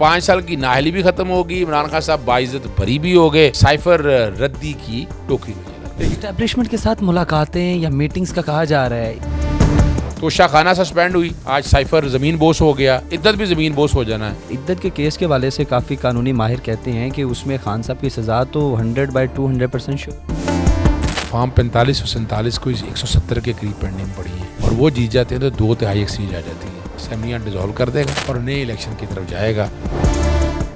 5 साल की नाअहली भी खत्म होगी, इमरान खान साहब बाइज्जत बरी भी हो गए, साइफर रद्दी की टोकरी में चला। एस्टैब्लिशमेंट के साथ मुलाकातें या मीटिंग्स का कहा जा रहा है। तोशा खाना सस्पेंड हुई, आज साइफर ज़मीन बोस हो गया, इद्दत भी ज़मीन बोस हो जाना है। इद्दत के केस के हवाले से काफ़ी कानूनी माहिर कहते हैं कि उसमें खान साहब की सज़ा तो 100/200% श्योर। फॉर्म 45 और 47 को 170 के करीब पेंडिंग पड़ी है, और वो जीत जाते हैं तो 2/3 एक सीट आ जाती है। असेंबलियाँ डिसॉल्व कर देगा और नए इलेक्शन की तरफ जाएगा।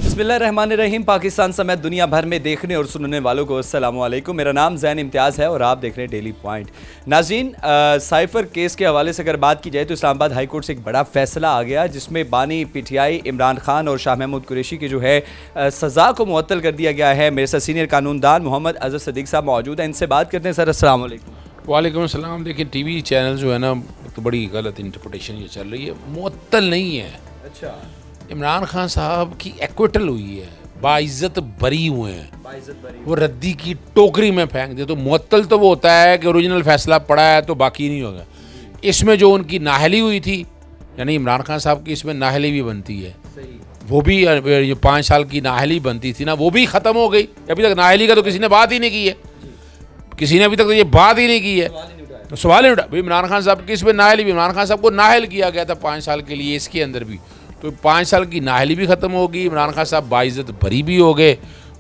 बिस्मिल्लाहिर्रहमानिर्रहीम। पाकिस्तान समेत दुनिया भर में देखने और सुनने वालों को अस्सलाम वालेकुम। मेरा नाम ज़ैन इम्तियाज़ है और आप देख रहे हैं डेली पॉइंट। नाज़रीन, साइफर केस के हवाले से अगर बात की जाए तो इस्लामाबाद हाई कोर्ट से एक बड़ा फैसला आ गया, जिसमें बानी पीटीआई इमरान खान और शाह महमूद कुरैशी की जो है सज़ा को मुअत्तल कर दिया गया है। मेरे साथ सीनियर कानूनदान मोहम्मद अज़हर सदीक साहब मौजूद हैं, इनसे बात करते हैं। सर अस्सलाम वालेकुम। वालेकुम अस्सलाम। देखिए, टीवी चैनल जो है ना, तो बड़ी गलत इंटरप्रिटेशन ये चल रही है। मुअत्तल नहीं है। अच्छा, इमरान खान साहब की एक्विटल हुई है, बाइज्जत बरी हुए हैं, वो रद्दी की टोकरी में फेंक दे। तो मुअत्तल तो वो होता है कि ओरिजिनल फैसला पड़ा है तो बाकी नहीं होगा। इसमें जो उनकी नाअहली हुई थी, यानी इमरान खान साहब की इसमें नाअहली भी बनती है, वो भी जो 5 साल की नाअहली बनती थी ना, वो भी ख़त्म हो गई। अभी तक नाअहली का तो किसी ने बात ही नहीं की है, किसी ने अभी तक तो ये बात ही नहीं की है, तो सवाल ही उठा भाई इमरान खान साहब की इसमें नाअहली भी। इमरान खान साहब को नाअहल किया गया था 5 साल के लिए, इसके अंदर भी तो 5 साल की नाअहली भी ख़त्म होगी। इमरान खान साहब बाइज्जत बरी भी हो गए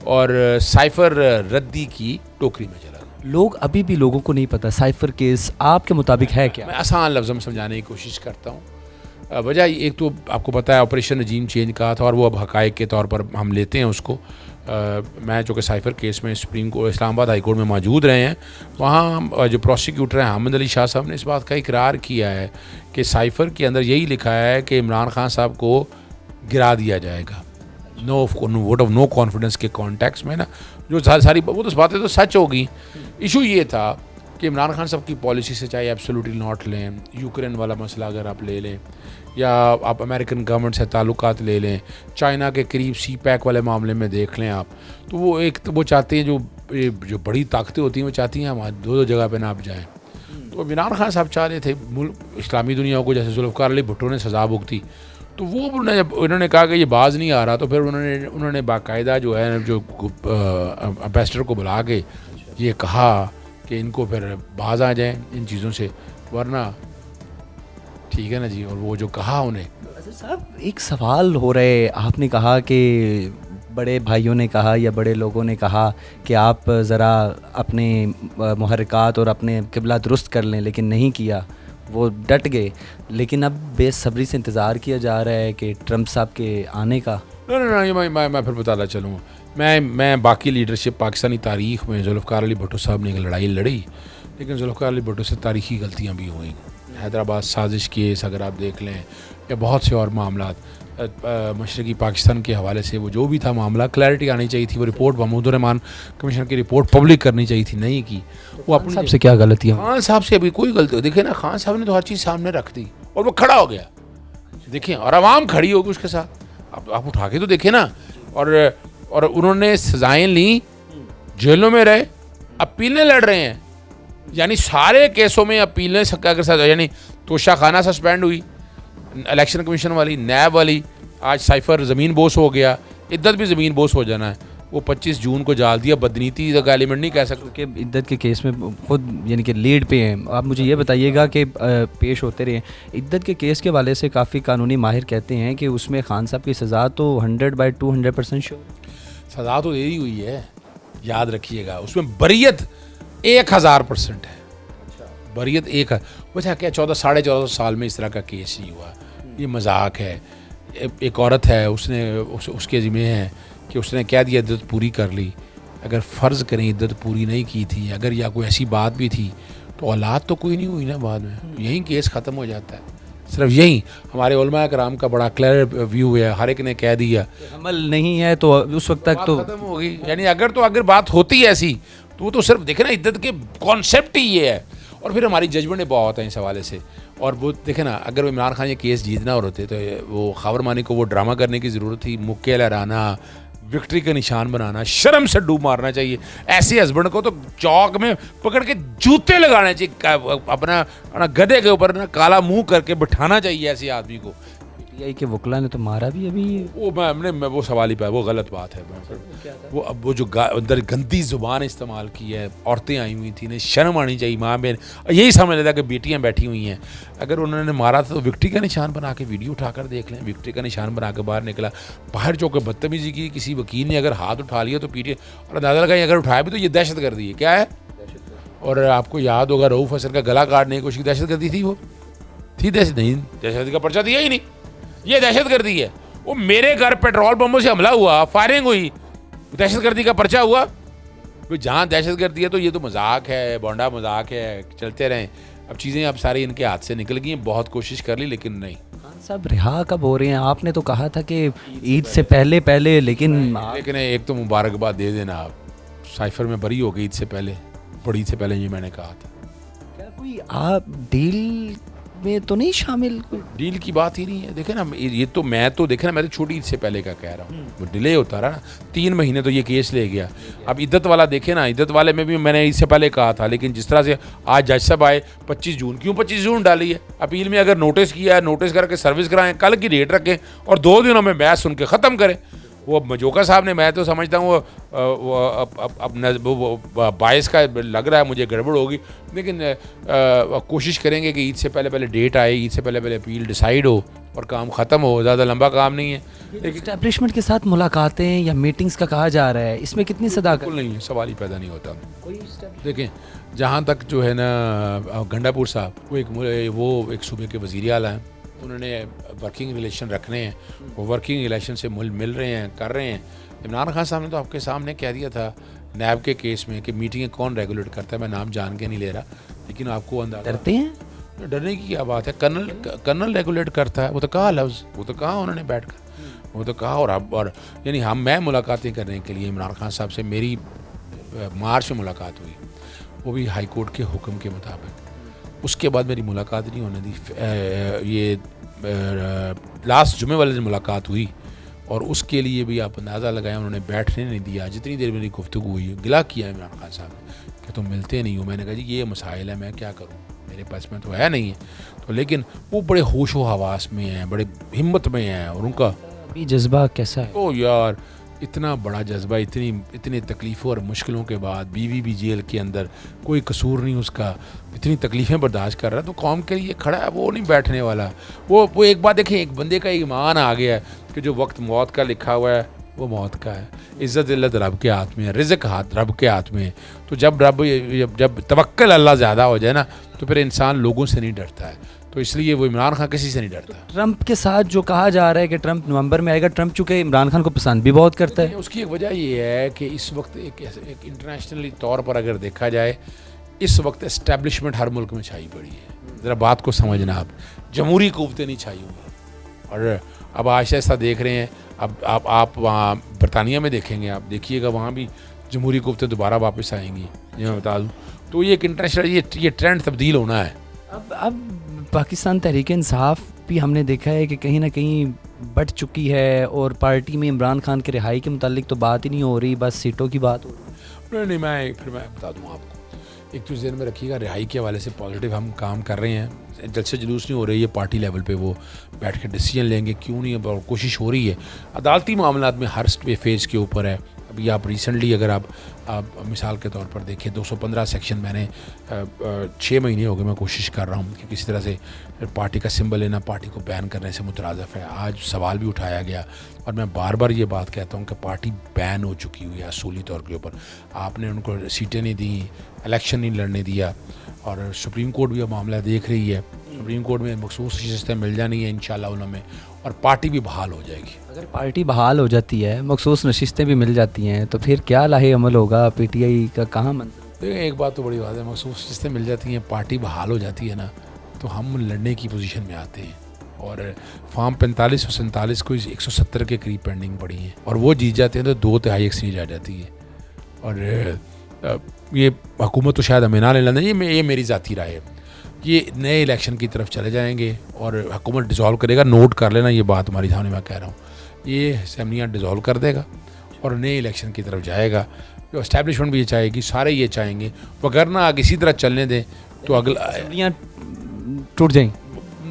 और साइफर रद्दी की टोकरी में चला। लोग अभी भी लोगों को नहीं पता साइफर केस आपके मुताबिक है क्या? मैं आसान लफ्ज़ों में समझाने की कोशिश करता हूँ। वजह एक तो आपको पता है ऑपरेशन रजीम चेंज कहा था, और वो अब हक़ाइक़ के तौर पर हम लेते हैं उसको। मैं चूँकि साइफर केस में supreme court Islamabad high court में मौजूद रहे हैं, वहाँ जो प्रोसिक्यूटर हैं हामिद अली शाह साहब ने इस बात का इकरार किया है कि साइफर के अंदर यही लिखा है कि इमरान खान साहब को गिरा दिया जाएगा, वोट ऑफ नो कॉन्फिडेंस के कॉन्टेक्स्ट में ना। जो सारी वो तो बातें तो सच होगी। इशू ये था कि इमरान खान साहब की पॉलिसी से, चाहे एब्सोल्युटली नॉट लें, यूक्रेन वाला मसला अगर आप ले लें, या आप अमेरिकन गवर्नमेंट से ताल्लुकात ले लें, चाइना के करीब सी पैक वाले मामले में देख लें आप, तो वो एक तो वो चाहते हैं जो बड़ी ताकतें होती हैं वो चाहती हैं हमारी दो जगह पे ना आप जाएँ। तो इमरान खान साहब चाह रहे थे इस्लामी दुनिया को, जैसे जुल्फ़िकार अली भुट्टो ने सज़ा भुगती, तो वो उन्होंने कहा कि ये बाज नहीं आ रहा, तो फिर उन्होंने बाकायदा जो है जो एम्बेसडर को बुला के ये कहा कि इनको फिर बाज आ जाएं इन चीज़ों से, वरना ठीक है ना जी। और वो जो कहा उन्हें, साहब एक सवाल हो रहे, आपने कहा कि बड़े भाइयों ने कहा या बड़े लोगों ने कहा कि आप ज़रा अपने मुहर्रिकात और अपने किबला दुरुस्त कर लें, लेकिन नहीं किया, वो डट गए। लेकिन अब बेसब्री से इंतज़ार किया जा रहा है कि ट्रंप साहब के आने का। मैं फिर बताना चलूँगा। मैं बाकी लीडरशिप पाकिस्तानी तारीख़ में जुल्फ़िकार अली भुट्टो साहब ने एक लड़ाई लड़ी, लेकिन जुल्फ़िकार अली भुट्टो से तारीख़ी गलतियाँ भी हुई। हैदराबाद साजिश केस अगर आप देख लें, या बहुत से और मामलात मशरक़ी पाकिस्तान के हवाले से, वो जो भी था मामला, क्लैरिटी आनी चाहिए थी। वो रिपोर्ट महमूद रहमान कमीशन की रिपोर्ट पब्लिक करनी चाहिए थी, नहीं की। वो अपने साहब से क्या गलतियाँ? खान साहब से अभी कोई गलती हो, देखिए ना, खान साहब ने तो हर चीज़ सामने रख दी और वो खड़ा हो गया, देखिए, और आवाम खड़ी होगी उसके साथ। आप उठा के तो देखें ना। और उन्होंने सजाएं ली, जेलों में रहे, अपीलें लड़ रहे हैं, यानी सारे केसों में अपीलें अगर, यानी तोशा खाना सस्पेंड हुई, इलेक्शन कमीशन वाली, नैब वाली, आज साइफर ज़मीन बोस हो गया, इद्दत भी ज़मीन बोस हो जाना है। वो 25 जून को जाल दिया, बदनीति का एलिमेंट नहीं कह सकते कि इद्दत के केस में खुद यानी कि लीड पे हैं। आप मुझे ये बताइएगा कि पेश होते रहे इद्दत के केस के वाले से काफ़ी कानूनी माहिर कहते हैं कि उसमें खान साहब की सज़ा तो 100/200% श्योर। सज़ा तो दे दी हुई है, याद रखिएगा। उसमें बरियत 1000% है। बरियत वजह क्या, 14-14.5 साल में इस तरह का केस नहीं हुआ। ये मजाक है। एक औरत है, उसके ज़िम्मे है कि उसने कह दिया इद्दत पूरी कर ली। अगर फ़र्ज़ करें इद्दत पूरी नहीं की थी, अगर या कोई ऐसी बात भी थी, तो औलाद तो कोई नहीं हुई ना बाद में, यहीं केस ख़त्म हो जाता है। सिर्फ यही हमारे उलमा कराम का बड़ा क्लियर व्यू है, हर एक ने कह दिया अमल नहीं है तो उस वक्त तक तो ख़त्म होगी। यानी अगर बात होती है ऐसी, तो वो तो सिर्फ देखे ना, इद्दत के कॉन्सेप्ट ही ये है। और फिर हमारी जजमेंट बहुत है इस हवाले से। और वो देखे ना, अगर इमरान खान ये केस जीतना और होते तो वो खबर मानी को वो ड्रामा करने की ज़रूरत थी, मुक्के लहराना, विक्ट्री का निशान बनाना, शर्म से डूब मारना चाहिए। ऐसे हस्बैंड को तो चौक में पकड़ के जूते लगाने चाहिए, अपना गधे के ऊपर ना काला मुंह करके बिठाना चाहिए ऐसे आदमी को। پی آئی کے وکلا نے تو مارا بھی ابھی. وہ میں وہ سوال ہی پہ وہ غلط بات ہے. وہ اب وہ جو اندر گندی زبان استعمال کی ہے, عورتیں آئی ہوئی تھیں, انہیں شرم آنی چاہیے. ماں بہن یہی سمجھ لیتا کہ بیٹیاں بیٹھی ہوئی ہیں. اگر انہوں نے مارا تھا تو وکٹری کا نشان بنا کے ویڈیو اٹھا کر دیکھ لیں. وکٹری کا نشان بنا کے باہر نکلا, باہر جو کہ بدتمیزی کی, کسی وکیل نے اگر ہاتھ اٹھا لیا تو پیٹے, اور اندازہ لگائی اگر اٹھایا بھی تو یہ دہشت گردی ہے. کیا ہے؟ اور آپ کو یاد ہوگا رؤوف حسن کا گلا کاٹنے کی کوشش کی, دہشت گردی تھی. وہ تھی دہشت نہیں, دہشت گردی کا پرچہ دیا ہی نہیں. یہ دہشت گردی ہے. وہ میرے گھر پیٹرول بموں سے حملہ ہوا, فائرنگ ہوئی, دہشت گردی کا پرچہ ہوا. جہاں دہشت گردی ہے تو یہ تو مذاق ہے, بونڈا مذاق ہے, چلتے رہیں. اب چیزیں اب ساری ان کے ہاتھ سے نکل گئی ہیں. بہت کوشش کر لی لیکن نہیں. خان صاحب رہا کب ہو رہے ہیں؟ آپ نے تو کہا تھا کہ عید سے پہلے لیکن ایک تو مبارکباد دے دینا, آپ سائفر میں بری ہو گئی عید سے پہلے, بڑی عید سے پہلے یہ میں نے کہا تھا. کیا کوئی آپ ڈیل میں تو نہیں شامل؟ ڈیل کی بات ہی نہیں ہے. دیکھیں نا, یہ تو میں تو دیکھیں نا, میں تو چھوٹی عید سے پہلے کا کہہ رہا ہوں. وہ ڈیلے ہوتا رہا نا 3 مہینے, تو یہ کیس لے گیا. اب عدت والا دیکھیں نا, عدت والے میں بھی میں نے عید سے پہلے کہا تھا, لیکن جس طرح سے آج جج صاحب آئے 25 جون, کیوں 25 جون ڈالی ہے؟ اپیل میں اگر نوٹس کیا ہے, نوٹس کر کے سروس کرائیں, کل کی ڈیٹ رکھیں اور 2 دنوں میں بحث سن کے ختم کریں. وہ مجوکا صاحب نے, میں تو سمجھتا ہوں وہ باعث کا لگ رہا ہے مجھے گڑبڑ ہوگی, لیکن کوشش کریں گے کہ عید سے پہلے ڈیٹ آئے, عید سے پہلے اپیل ڈیسائیڈ ہو اور کام ختم ہو. زیادہ لمبا کام نہیں ہے. لیکن اسٹیبلشمنٹ کے ساتھ ملاقاتیں یا میٹنگز کا کہا جا رہا ہے, اس میں کتنی صداقت؟ نہیں, سوال ہی پیدا نہیں ہوتا. دیکھیں, جہاں تک جو ہے نا گنڈا پور صاحب, وہ ایک صوبے کے وزیر اعلیٰ ہیں. انہوں نے ورکنگ ریلیشن رکھنے ہیں, وہ ورکنگ ریلیشن سے مل رہے ہیں, کر رہے ہیں. عمران خان صاحب نے تو آپ کے سامنے کہہ دیا تھا نیب کے کیس میں کہ میٹنگیں کون ریگولیٹ کرتا ہے. میں نام جان کے نہیں لے رہا, لیکن آپ کو اندازہ. ڈرتے ہیں؟ ڈرنے کی کیا بات ہے؟ کرنل ریگولیٹ کرتا ہے. وہ تو کہا لفظ, وہ تو کہا انہوں نے بیٹھ کر, وہ تو کہا. اور یعنی میں ملاقاتیں کرنے کے لیے عمران خان صاحب سے میری مارچ میں ملاقات ہوئی, وہ بھی ہائی کورٹ کے حکم کے مطابق. اس کے بعد میری ملاقات نہیں ہونے دی. یہ لاسٹ جمعے والے دن ملاقات ہوئی, اور اس کے لیے بھی آپ اندازہ لگائیں انہوں نے بیٹھنے نہیں دیا. جتنی دیر میری گفتگو ہوئی, گلا کیا ہے عمران خان صاحب نے کہ تم ملتے نہیں ہو. میں نے کہا جی یہ مسائل ہے, میں کیا کروں, میرے پاس میں تو ہے نہیں ہے. تو لیکن وہ بڑے ہوش و حواس میں ہیں, بڑے ہمت میں ہیں, اور ان کا ابھی جذبہ کیسا ہے؟ او یار, اتنا بڑا جذبہ, اتنی تکلیفوں اور مشکلوں کے بعد, بیوی بھی جیل کے اندر, کوئی قصور نہیں اس کا, اتنی تکلیفیں برداشت کر رہا ہے, تو قوم کے لیے کھڑا ہے. وہ نہیں بیٹھنے والا. وہ ایک بات دیکھیں, ایک بندے کا ایمان آ گیا ہے کہ جو وقت موت کا لکھا ہوا ہے وہ موت کا ہے. عزت ذلت رب کے ہاتھ میں ہے, رزق رب کے ہاتھ میں ہے. تو جب توکل اللہ زیادہ ہو جائے نا, تو پھر انسان لوگوں سے نہیں ڈرتا ہے. تو اس لیے وہ عمران خان کسی سے نہیں ڈرتا. ٹرمپ کے ساتھ جو کہا جا رہا ہے کہ ٹرمپ نومبر میں آئے گا, ٹرمپ چونکہ عمران خان کو پسند بھی بہت کرتا ہے. اس کی ایک وجہ یہ ہے کہ اس وقت ایک انٹرنیشنلی طور پر اگر دیکھا جائے, اس وقت اسٹیبلشمنٹ ہر ملک میں چھائی پڑی ہے. ذرا بات کو سمجھنا, آپ جمہوری قوتیں نہیں چھائی ہوئی. اور اب آہستہ آہستہ دیکھ رہے ہیں, اب آپ وہاں برطانیہ میں دیکھیں گے, آپ دیکھیے گا وہاں بھی جمہوری قوتیں دوبارہ واپس آئیں گی, یہ میں بتا دوں. تو یہ ایک انٹرنیشنل یہ ٹرینڈ تبدیل ہونا ہے. اب پاکستان تحریک انصاف بھی ہم نے دیکھا ہے کہ کہیں نہ کہیں بٹ چکی ہے, اور پارٹی میں عمران خان کے رہائی کے متعلق تو بات ہی نہیں ہو رہی, بس سیٹوں کی بات ہو رہی. نہیں, میں بتا دوں آپ کو, ایک تو ذہن میں رکھیے گا, رہائی کے حوالے سے پازیٹیو ہم کام کر رہے ہیں. جلسے جلوس نہیں ہو رہی ہے پارٹی لیول پہ, وہ بیٹھ کے ڈیسیجن لیں گے, کیوں نہیں, اور کوشش ہو رہی ہے. عدالتی معاملات میں ہر فیز کے اوپر ہے. ابھی آپ ریسنٹلی اگر آپ مثال کے طور پر دیکھیں, 215 سیکشن میں نے 6 مہینے ہو گئے میں کوشش کر رہا ہوں کہ کسی طرح سے پارٹی کا سمبل لینا پارٹی کو بین کرنے سے مترادف ہے. آج سوال بھی اٹھایا گیا, اور میں بار بار یہ بات کہتا ہوں کہ پارٹی بین ہو چکی ہوئی ہے اصولی طور کے اوپر. آپ نے ان کو سیٹیں نہیں دیں, الیکشن نہیں لڑنے دیا, اور سپریم کورٹ بھی اب معاملہ دیکھ رہی ہے. سپریم کورٹ میں مخصوص نشستیں مل جانی ہیں انشاءاللہ انہوں میں, اور پارٹی بھی بحال ہو جائے گی. اگر پارٹی بحال ہو جاتی ہے, مخصوص نشستیں بھی مل جاتی ہیں, تو پھر کیا لاہے عمل ہوگا پی ٹی آئی کا؟ کہاں منظر؟ ایک بات تو بڑی بات ہے, مخصوص نشستیں مل جاتی ہیں, پارٹی بحال ہو جاتی ہے نا, تو ہم لڑنے کی پوزیشن میں آتے ہیں. اور فارم 45 اور 47 کو 170 کے قریب پینڈنگ پڑی ہیں, اور وہ جیت جاتے ہیں تو 2/3 ایکسچینج آ جاتی ہے. اور یہ حکومت تو شاید ہمیں نہ لے لینا, یہ میری ذاتی رائے ہے. یہ نئے الیکشن کی طرف چلے جائیں گے, اور حکومت ڈیزالو کرے گا. نوٹ کر لینا یہ بات ہماری سامنے میں کہہ رہا ہوں, یہ اسمبلیاں ڈیزالو کر دے گا اور نئے الیکشن کی طرف جائے گا. جو اسٹیبلشمنٹ بھی یہ چاہے گی, سارے یہ چاہیں گے, وگرنہ آگے اسی طرح چلنے دیں تو اگلا اسمبلیاں ٹوٹ جائیں.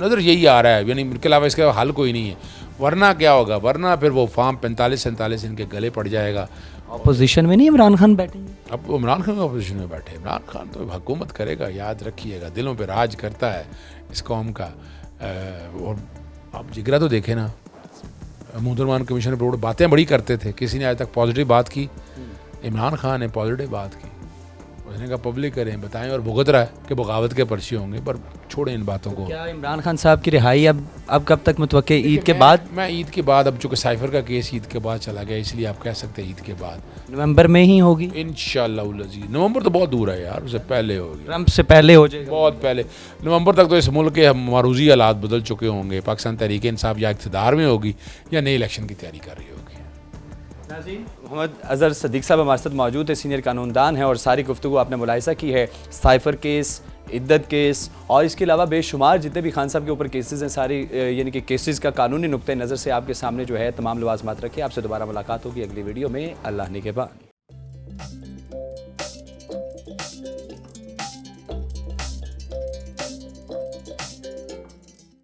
नज़र यही आ रहा है, यानी इनके अलावा इसका हल कोई नहीं है। वरना क्या होगा, वरना फिर वो फॉर्म 45-47 इनके गले पड़ जाएगा। अपोजिशन में नहीं इमरान खान बैठेंगे? अब वो इमरान खान अपोजिशन में बैठे, इमरान खान तो हुकूमत करेगा, याद रखिएगा, दिलों पे राज करता है इस कौम का। और आप जिगरा तो देखें ना, मुसलमान कमीशन रिपोर्ट बातें बड़ी करते थे, किसी ने आज तक पॉजिटिव बात की? इमरान खान ने पॉजिटिव बात की, उसने कहा पब्लिक करें, बताएं, और भुगत रहा है कि बगावत के पर्चे होंगे, पर छोड़ें इन बातों को। क्या इमरान खान साहब की रिहाई अब कब तक मुतवक्के? ईद के बाद? मैं ईद के बाद, अब चूँकि साइफर का केस ईद के बाद चला गया, इसलिए आप कह सकते हैं ईद के बाद, नवंबर में ही होगी इंशाअल्लाह। नवंबर तो बहुत दूर है यार, उससे पहले होगी, ट्रंप से पहले हो जाएगा, बहुत पहले। नवंबर तक तो इस मुल्क के मारूजी हालात बदल चुके होंगे, पाकिस्तान तहरीक इंसाफ या इक़्तिदार में होगी या नई इलेक्शन की तैयारी कर रही होगी। मोहम्मद अज़हर सदीक साहब हमारे साथ मौजूद है, सीनियर कानूनदान हैं, और सारी गुफ्तगू आपने मुलाहिज़ा की है, साइफर केस, इद्दत केस, और इसके अलावा बेशुमार जितने भी खान साहब के ऊपर केसेस हैं, सारी यानी कि केसेस का कानूनी नुक्ते नज़र से आपके सामने जो है तमाम लवाज़मात रखे। आपसे दोबारा मुलाकात होगी अगली वीडियो में। अल्लाह निगहबान।